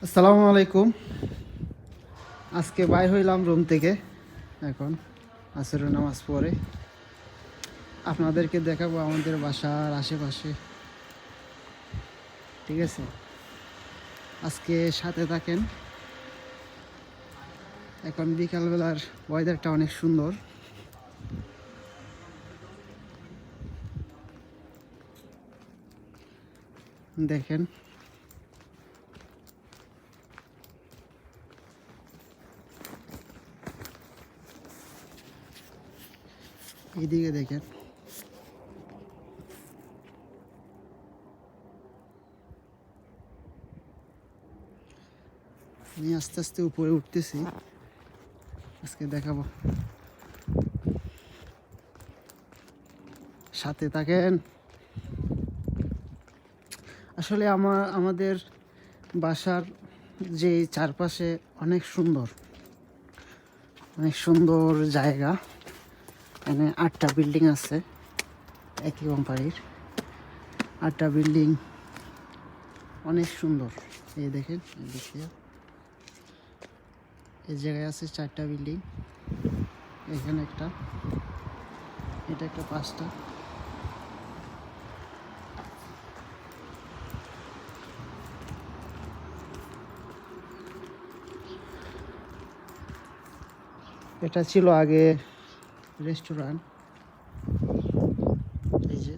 আসসালামু আলাইকুম। আজকে বাইর হইলাম রুম থেকে, এখন আসরের নামাজ পড়ে আপনাদেরকে দেখাবো আমাদের বাসার আশেপাশে। ঠিক আছে, আজকে সাথে থাকেন। এখন বিকালবেলার ওয়েদারটা অনেক সুন্দর। দেখেন, এইদিকে দেখেন, আমি আস্তে আস্তে উপরে উঠতেছি, আজকে দেখাবো, সাথে থাকেন। আসলে আমাদের বাসার যে চারপাশে অনেক সুন্দর, অনেক সুন্দর জায়গা। এখানে 8টা বিল্ডিং আছে, একই কোম্পানির 8টা বিল্ডিং, অনেক সুন্দর। এই দেখেন, এই জায়গায় আছে 4টা বিল্ডিং, এখানে একটা, এটা একটা 5টা। এটা ছিল আগে রেস্টুরেন্ট। এই যে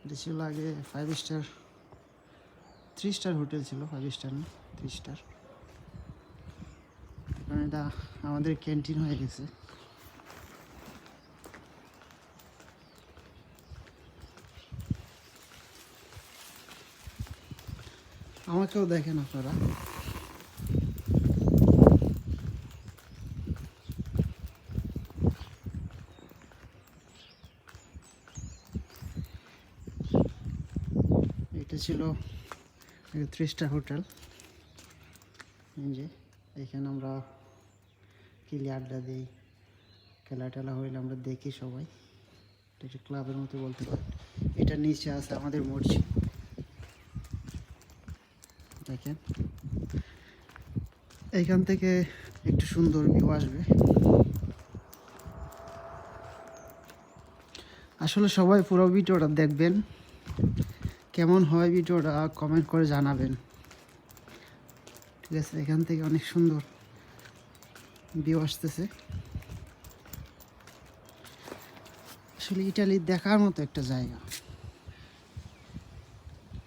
এটা ছিল আগে 5 স্টার, 3 স্টার হোটেল ছিল, 5 স্টার না, 3 স্টার। এখন এটা আমাদের ক্যান্টিন হয়ে গেছে। আমাকেও দেখেন আপনারা। এটা ছিল 3 স্টার হোটেল। এই যে এখানে আমরা কিলি আড্ডা দিই, খেলা টেলা হইলে আমরা দেখি সবাই। এটা একটা ক্লাবের মতো বলতে পারি। এটা নিচে আছে আমাদের মসজিদ, দেখেন এইখান থেকে একটু সুন্দর ভিউ আসবে। আসলে সবাই পুরো ভিডিওটা দেখবেন, কেমন হয় ভিডিওটা কমেন্ট করে জানাবেন। ঠিক আছে, এখান থেকে অনেক সুন্দর ভিউ আসতেছে। আসলে ইটালি দেখার মতো একটা জায়গা।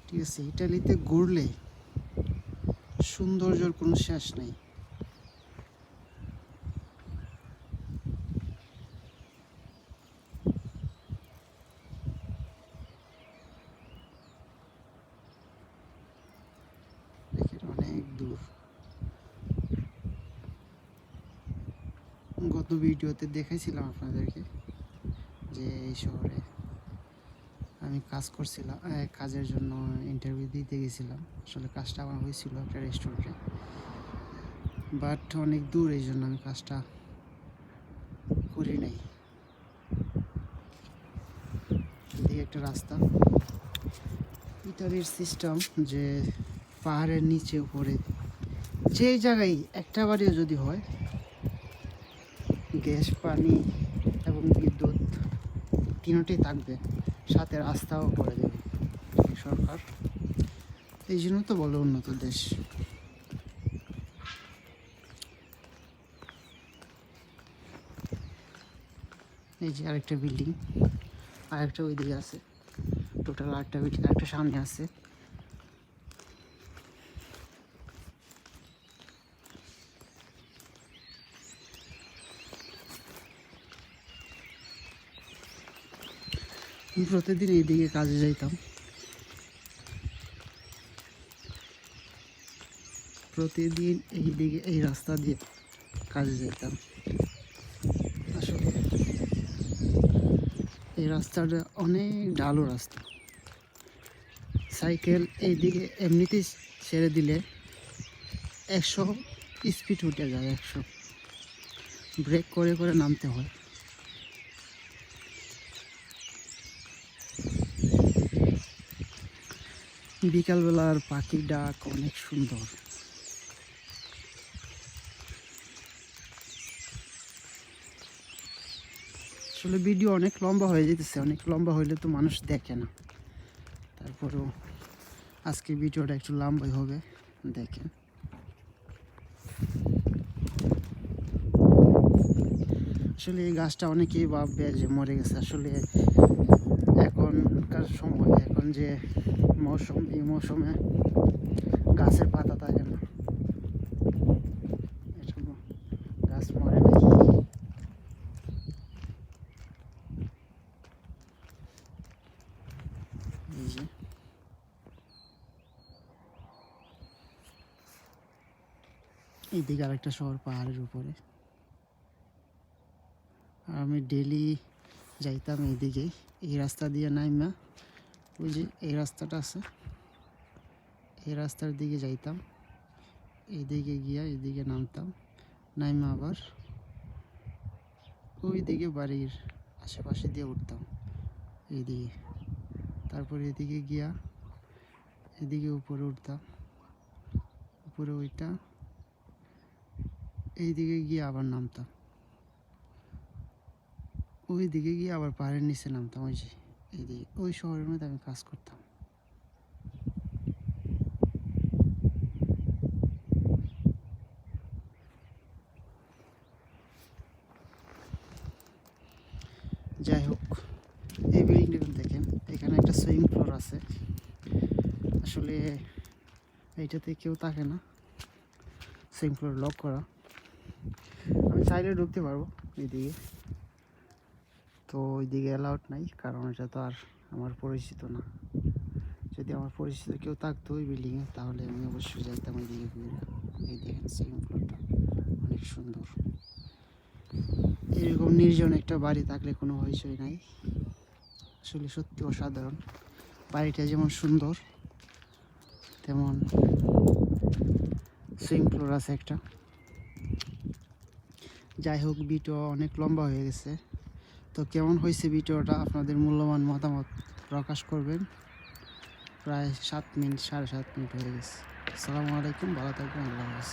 ঠিক আছে, ইটালিতে ঘুরলে সৌন্দর্যের কোনো শেষ নেই। দেখেন অনেক দূর। গত ভিডিওতে দেখাইছিলাম আপনাদেরকে যে এই শহরে আমি কাজ করছিলাম, কাজের জন্য ইন্টারভিউ দিতে গেছিলাম। আসলে কাজটা আমার হয়েছিল একটা রেস্টুরেন্টে, বাট অনেক দূর, এই জন্য আমি কাজটা করি নাই। এদিকে একটা রাস্তা। ইটালির সিস্টেম যে পাহাড়ের নিচে উপরে যেই জায়গায় একটা বাড়িও যদি হয়, গ্যাস, পানি এবং বিদ্যুৎ তিনটেই থাকবে, সাথে রাস্তাও করে দেবে সরকার। এই জন্য তো বলে উন্নত দেশ। এই যে আরেকটা বিল্ডিং, আরেকটা ওইদিকে আছে, টোটাল 8টা বিল্ডিং, আরেকটা সামনে আছে। প্রতিদিন এইদিকে কাজে যাইতাম, প্রতিদিন এইদিকে এই রাস্তা দিয়ে কাজে যেতাম। আসলে এই রাস্তাটা অনেক ঢালু রাস্তা, সাইকেল এইদিকে এমনিতেই ছেড়ে দিলে 100 স্পিড উঠে যায়, 100 ব্রেক করে করে নামতে হয়। বিকালবেলার পাখির ডাক অনেক সুন্দর। আসলে ভিডিও অনেক লম্বা হয়ে যেতেছে, অনেক লম্বা হইলে তো মানুষ দেখে না, তারপরেও আজকে ভিডিওটা একটু লম্বাই হবে, দেখেন। আসলে এই গাছটা অনেকেই ভাববে যে মরে গেছে, আসলে এখনকার সময়, এখন যে মৌসুম, এই মৌসুমে গাছের পাতা থাকে না, গাছ মরে নাই। এই যে এইদিকে আরেকটা শহর পাহাড়ের উপরে, আর আমি ডেলি যাইতাম এইদিকেই, এই রাস্তা দিয়ে নাইমা, ওই যে এই রাস্তাটা আছে, এই রাস্তার দিকে যাইতাম, এইদিকে গিয়া এইদিকে নামতাম, নাইমা আবার ওই দিকে বাড়ির আশেপাশে দিয়ে উঠতাম এইদিকে, তারপরে এদিকে গিয়া এদিকে উপরে উঠতাম, উপরে ওইটা এইদিকে গিয়ে আবার নামতাম, ওই দিকে গিয়ে আবার পাহাড়ের নিচে নামতাম, ওই যে এইদিকে ওই শহরের মধ্যে আমি কাজ করতাম। যাই হোক, এই বিল্ডিংটা দেখেন, এখানে একটা সুইমিং পুল আছে, আসলে এইটাতে কেউ থাকে না, সুইমিং পুল লক করা, আমি চাইলে ঢুকতে পারবো এইদিকে, তো ওইদিকে অ্যালাউড নাই, কারণ এটা তো আর আমার পরিচিত না। যদি আমার পরিচিত কেউ থাকতো ওই বিল্ডিংয়ে, তাহলে আমি অবশ্যই যাইতাম ওইদিকে ঘুরে। এই দেখেন সুইমিং পুলটা অনেক সুন্দর। এরকম নির্জন একটা বাড়ি থাকলে কোনো হইচই নাই, আসলে সত্যি অসাধারণ। বাড়িটা যেমন সুন্দর, তেমন সুইমিং পুল আছে একটা। যাই হোক, ভিডিও অনেক লম্বা হয়ে গেছে, তো কেমন হয়েছে ভিডিওটা আপনাদের মূল্যবান মতামত প্রকাশ করবেন। প্রায় 7 মিনিট, 7.5 মিনিট হয়ে গেছে। আসসালামু আলাইকুম, ভালো থাকবেন, আল্লাহ হাফেজ।